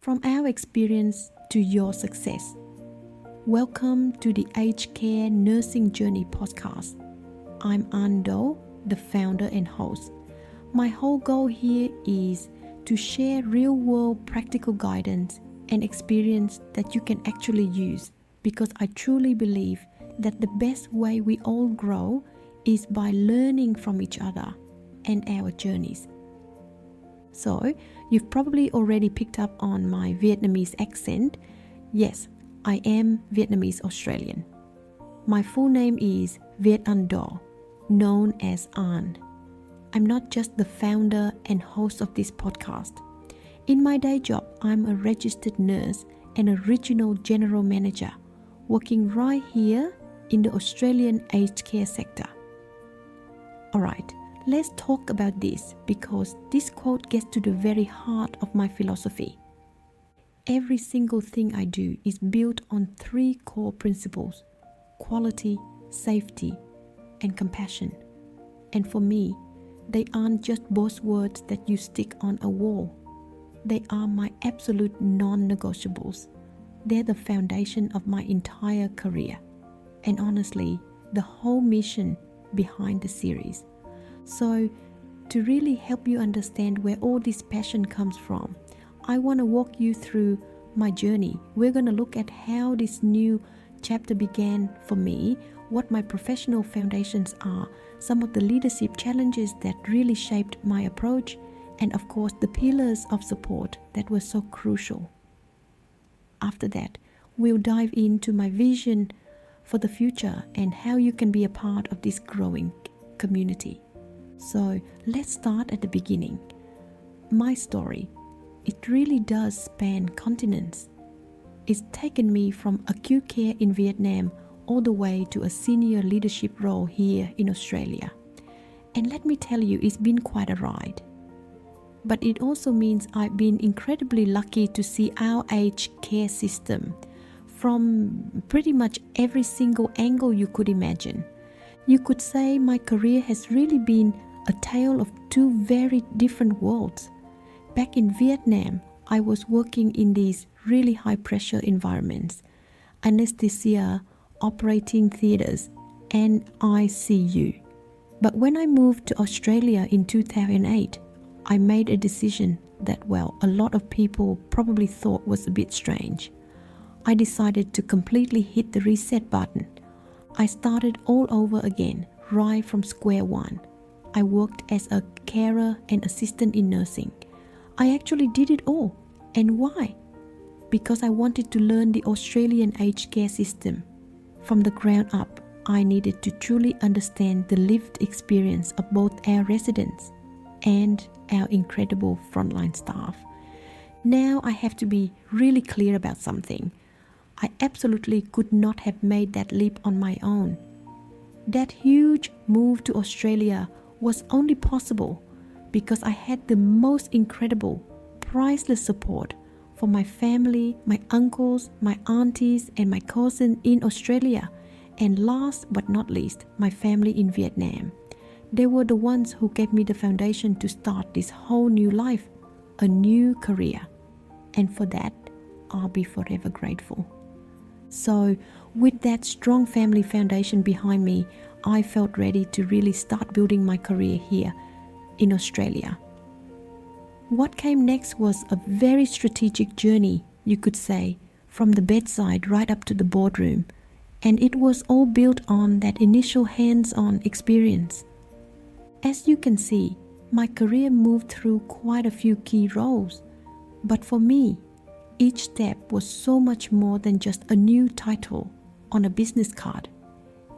From our experience to your success. Welcome to the Aged Care Nursing Journey podcast. I'm Anh Do, the founder and host. My whole goal here is to share real-world practical guidance and experience that you can actually use, because I truly believe that the best way we all grow is by learning from each other and our journeys. So, you've probably already picked up on my Vietnamese accent. Yes, I am Vietnamese Australian. My full name is Anh Do, known as Anh. I'm not just the founder and host of this podcast. In my day job, I'm a registered nurse and a regional general manager, working right here in the Australian aged care sector. Alright, let's talk about this because this quote gets to the very heart of my philosophy. Every single thing I do is built on three core principles: quality, safety, and compassion. And for me, they aren't just buzzwords that you stick on a wall. They are my absolute non-negotiables. They're the foundation of my entire career. And honestly, the whole mission behind the series. So, to really help you understand where all this passion comes from, I want to walk you through my journey. We're going to look at how this new chapter began for me, what my professional foundations are, some of the leadership challenges that really shaped my approach, and of course the pillars of support that were so crucial. After that, we'll dive into my vision for the future and how you can be a part of this growing community. So let's start at the beginning. My story, it really does span continents. It's taken me from acute care in Vietnam all the way to a senior leadership role here in Australia. And let me tell you, it's been quite a ride. But it also means I've been incredibly lucky to see our aged care system from pretty much every single angle you could imagine. You could say my career has really been a tale of two very different worlds. Back in Vietnam, I was working in these really high pressure environments: anesthesia, operating theaters, and ICU. But when I moved to Australia in 2008, I made a decision that, well, a lot of people probably thought was a bit strange. I decided to completely hit the reset button. I started all over again, right from square one. I worked as a carer and assistant in nursing. I actually did it all. And why? Because I wanted to learn the Australian aged care system. From the ground up, I needed to truly understand the lived experience of both our residents and our incredible frontline staff. Now I have to be really clear about something. I absolutely could not have made that leap on my own. That huge move to Australia was only possible because I had the most incredible, priceless support from my family, my uncles, my aunties, and my cousin in Australia, and last but not least, my family in Vietnam. They were the ones who gave me the foundation to start this whole new life, a new career. And for that, I'll be forever grateful. So, with that strong family foundation behind me, I felt ready to really start building my career here in Australia. What came next was a very strategic journey, you could say, from the bedside right up to the boardroom. And it was all built on that initial hands-on experience. As you can see, my career moved through quite a few key roles. But for me, each step was so much more than just a new title on a business card.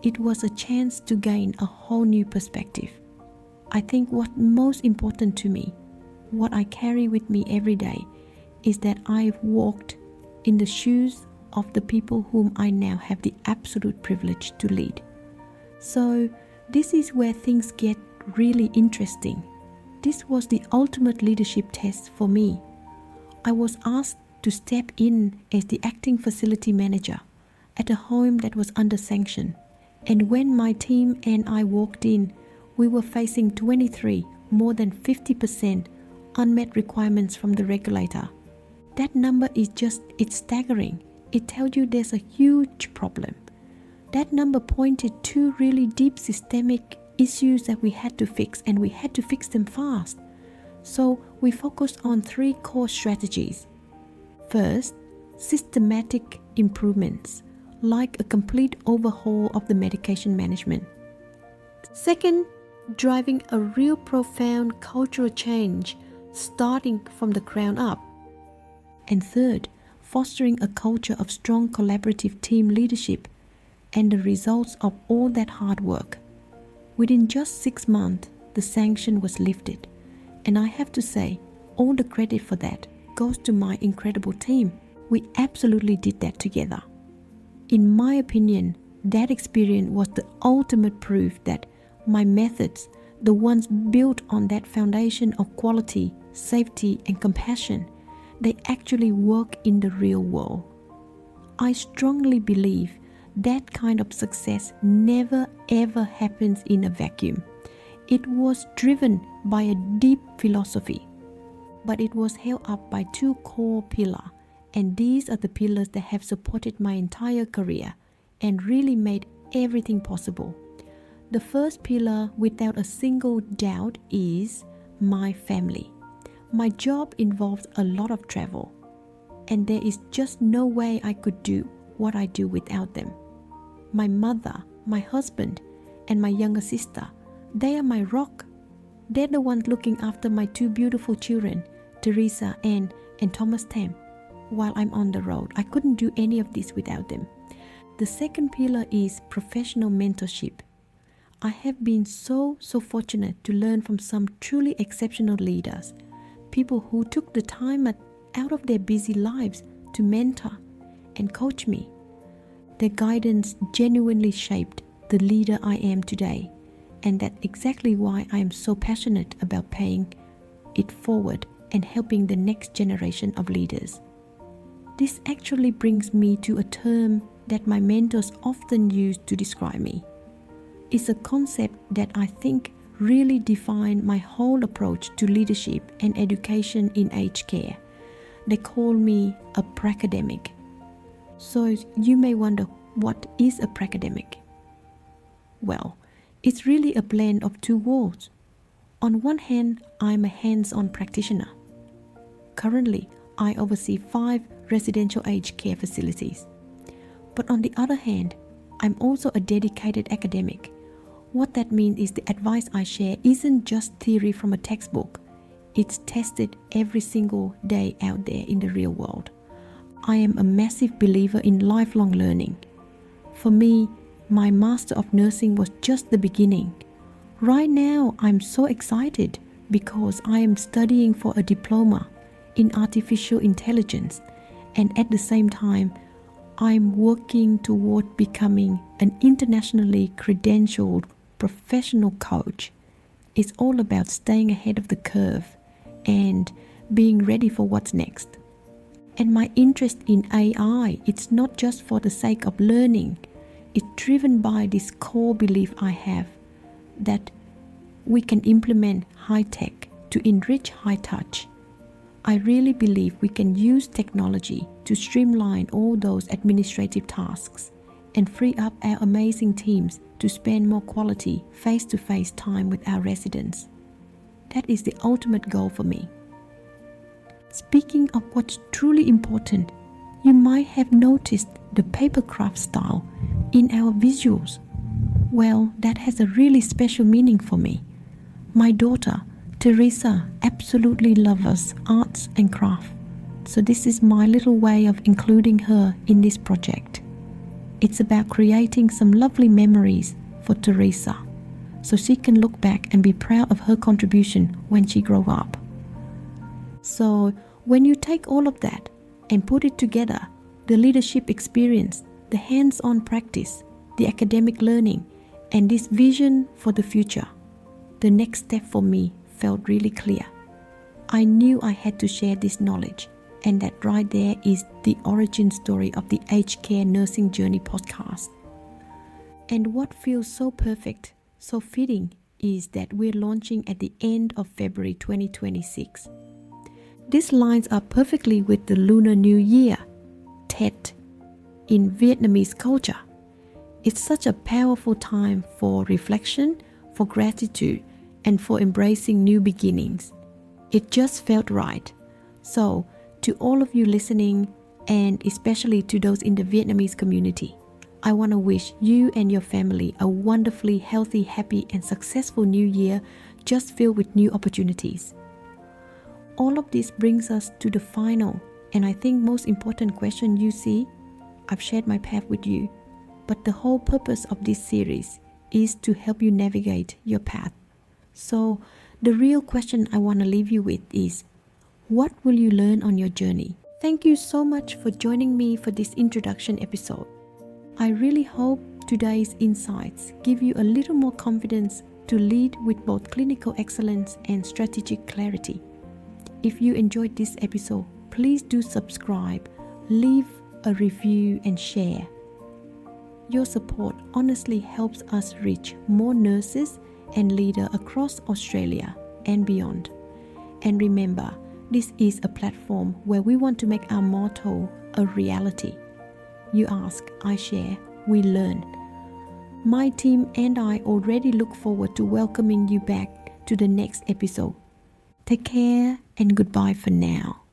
It was a chance to gain a whole new perspective. I think what most important to me, what I carry with me every day, is that I've walked in the shoes of the people whom I now have the absolute privilege to lead. So this is where things get really interesting. This was the ultimate leadership test for me. I was asked to step in as the acting facility manager at a home that was under sanction. And when my team and I walked in, we were facing 23, more than 50% unmet requirements from the regulator. That number it's staggering. It tells you there's a huge problem. That number pointed to really deep systemic issues that we had to fix, and we had to fix them fast. So we focused on 3 core strategies. First, systematic improvements, like a complete overhaul of the medication management. Second, driving a real profound cultural change, starting from the ground up. And third, fostering a culture of strong collaborative team leadership and the results of all that hard work. Within just 6 months, the sanction was lifted. And I have to say, all the credit for that goes to my incredible team. We absolutely did that together. In my opinion, that experience was the ultimate proof that my methods, the ones built on that foundation of quality, safety, and compassion, they actually work in the real world. I strongly believe that kind of success never ever happens in a vacuum. It was driven by a deep philosophy, but it was held up by 2 core pillars, and these are the pillars that have supported my entire career and really made everything possible. The first pillar, without a single doubt, is my family. My job involves a lot of travel, and there is just no way I could do what I do without them. My mother, my husband, and my younger sister, they are my rock. They're the ones looking after my 2 beautiful children, Teresa and Thomas Tam, while I'm on the road. I couldn't do any of this without them. The second pillar is professional mentorship. I have been so fortunate to learn from some truly exceptional leaders, people who took the time out of their busy lives to mentor and coach me. Their guidance genuinely shaped the leader I am today, and that's exactly why I am so passionate about paying it forward and helping the next generation of leaders. This actually brings me to a term that my mentors often use to describe me. It's a concept that I think really defined my whole approach to leadership and education in aged care. They call me a pracademic. So you may wonder, what is a pracademic? Well, it's really a blend of 2 worlds. On one hand, I'm a hands-on practitioner. Currently, I oversee 5 residential aged care facilities. But on the other hand, I'm also a dedicated academic. What that means is the advice I share isn't just theory from a textbook. It's tested every single day out there in the real world. I am a massive believer in lifelong learning. For me, my Master of Nursing was just the beginning. Right now, I'm so excited because I am studying for a diploma in artificial intelligence, and at the same time, I'm working toward becoming an internationally credentialed professional coach. It's all about staying ahead of the curve and being ready for what's next. And my interest in AI, it's not just for the sake of learning. It's driven by this core belief I have that we can implement high tech to enrich high touch. I really believe we can use technology to streamline all those administrative tasks and free up our amazing teams to spend more quality face-to-face time with our residents. That is the ultimate goal for me. Speaking of what's truly important, you might have noticed the papercraft style in our visuals. Well, that has a really special meaning for me. My daughter, Teresa, absolutely loves arts and craft. So this is my little way of including her in this project. It's about creating some lovely memories for Teresa, so she can look back and be proud of her contribution when she grows up. So when you take all of that and put it together, the leadership experience, the hands-on practice, the academic learning, and this vision for the future, the next step for me felt really clear. I knew I had to share this knowledge, and that right there is the origin story of the Aged Care Nursing Journey podcast. And what feels so perfect, so fitting, is that we're launching at the end of February 2026. This lines up perfectly with the Lunar New Year, Tet, in Vietnamese culture. It's such a powerful time for reflection, for gratitude, and for embracing new beginnings. It just felt right. So, to all of you listening, and especially to those in the Vietnamese community, I want to wish you and your family a wonderfully healthy, happy, and successful new year, just filled with new opportunities. All of this brings us to the final, and I think most important question you see. I've shared my path with you, but the whole purpose of this series is to help you navigate your path. So, the real question I want to leave you with is, what will you learn on your journey? Thank you so much for joining me for this introduction episode. I really hope today's insights give you a little more confidence to lead with both clinical excellence and strategic clarity. If you enjoyed this episode, please do subscribe, leave a review, and share. Your support honestly helps us reach more nurses and leaders across Australia and beyond. And remember, this is a platform where we want to make our motto a reality. You ask, I share, we learn. My team and I already look forward to welcoming you back to the next episode. Take care and goodbye for now.